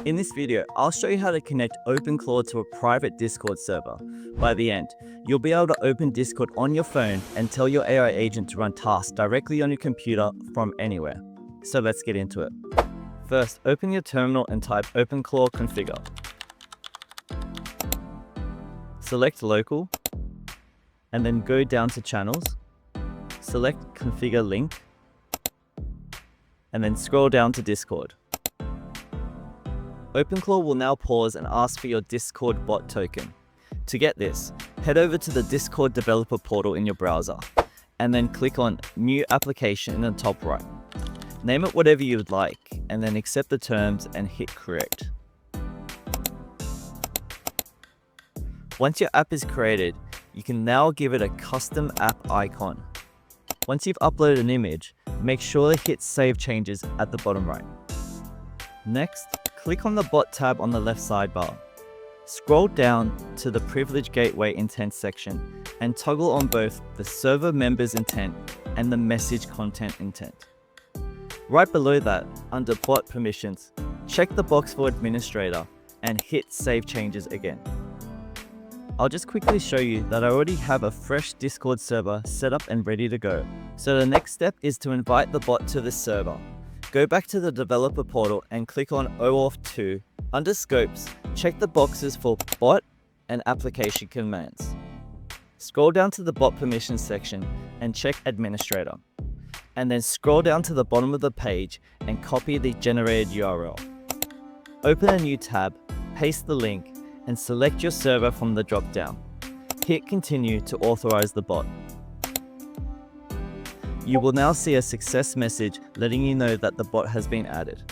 In this video, I'll show you how to connect OpenClaw to a private Discord server. By the end, you'll be able to open Discord on your phone and tell your AI agent to run tasks directly on your computer from anywhere. So let's get into it. First, open your terminal and type OpenClaw configure. Select local, and then go down to channels. Select configure link, and then scroll down to Discord. OpenClaw will now pause and ask for your Discord bot token. To get this, head over to the Discord developer portal in your browser, and then click on New Application in the top right. Name it whatever you would like, and then accept the terms and hit Correct. Once your app is created, you can now give it a custom app icon. Once you've uploaded an image, make sure to hit Save Changes at the bottom right. Next, click on the Bot tab on the left sidebar. Scroll down to the Privilege Gateway Intent section and toggle on both the Server Members Intent and the Message Content Intent. Right below that, under Bot Permissions, check the box for Administrator and hit Save Changes again. I'll just quickly show you that I already have a fresh Discord server set up and ready to go. So the next step is to invite the bot to this server. Go back to the developer portal and click on OAuth 2. Under Scopes, check the boxes for Bot and Application Commands. Scroll down to the Bot Permissions section and check Administrator. And then scroll down to the bottom of the page and copy the generated URL. Open a new tab, paste the link, and select your server from the drop-down. Hit Continue to authorize the bot. You will now see a success message letting you know that the bot has been added.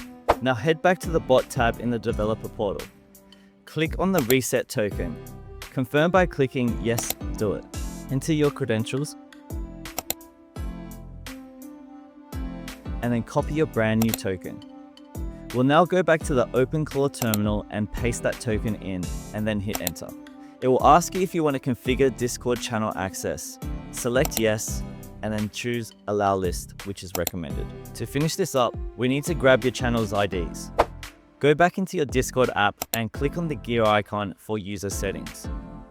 Now head back to the Bot tab in the developer portal. Click on the Reset token. Confirm by clicking Yes, do it. Enter your credentials, and then copy your brand new token. We'll now go back to the OpenClaw terminal and paste that token in, and then hit Enter. It will ask you if you want to configure Discord channel access. Select Yes, and then choose Allow List, which is recommended. To finish this up, we need to grab your channel's IDs. Go back into your Discord app and click on the gear icon for user settings.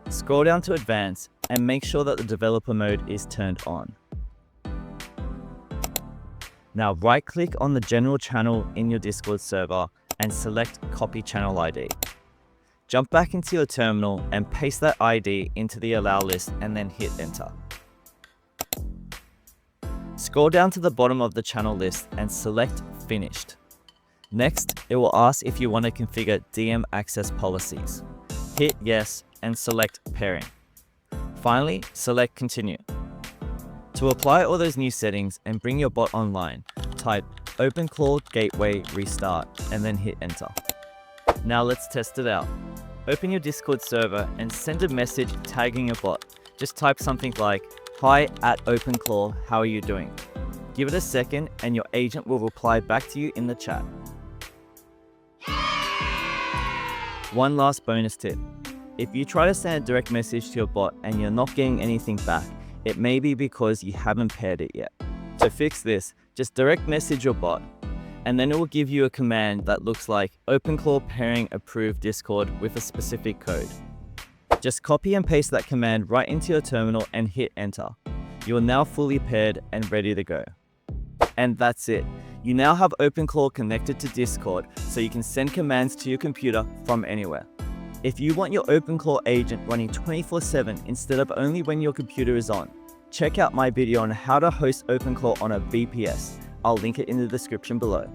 Scroll down to Advanced and make sure that the developer mode is turned on. Now right-click on the general channel in your Discord server and select Copy Channel ID. Jump back into your terminal and paste that ID into the Allow list and then hit Enter. Scroll down to the bottom of the channel list and select Finished. Next, it will ask if you want to configure DM access policies. Hit Yes and select Pairing. Finally, select Continue. To apply all those new settings and bring your bot online, type OpenClaw Gateway Restart and then hit Enter. Now let's test it out. Open your Discord server and send a message tagging your bot. Just type something like, "Hi at OpenClaw, how are you doing?" Give it a second and your agent will reply back to you in the chat. One last bonus tip. If you try to send a direct message to your bot and you're not getting anything back, it may be because you haven't paired it yet. To fix this, just direct message your bot, and then it will give you a command that looks like OpenClaw pairing approved Discord with a specific code. Just copy and paste that command right into your terminal and hit Enter. You are now fully paired and ready to go. And that's it. You now have OpenClaw connected to Discord, so you can send commands to your computer from anywhere. If you want your OpenClaw agent running 24/7 instead of only when your computer is on, check out my video on how to host OpenClaw on a VPS. I'll link it in the description below.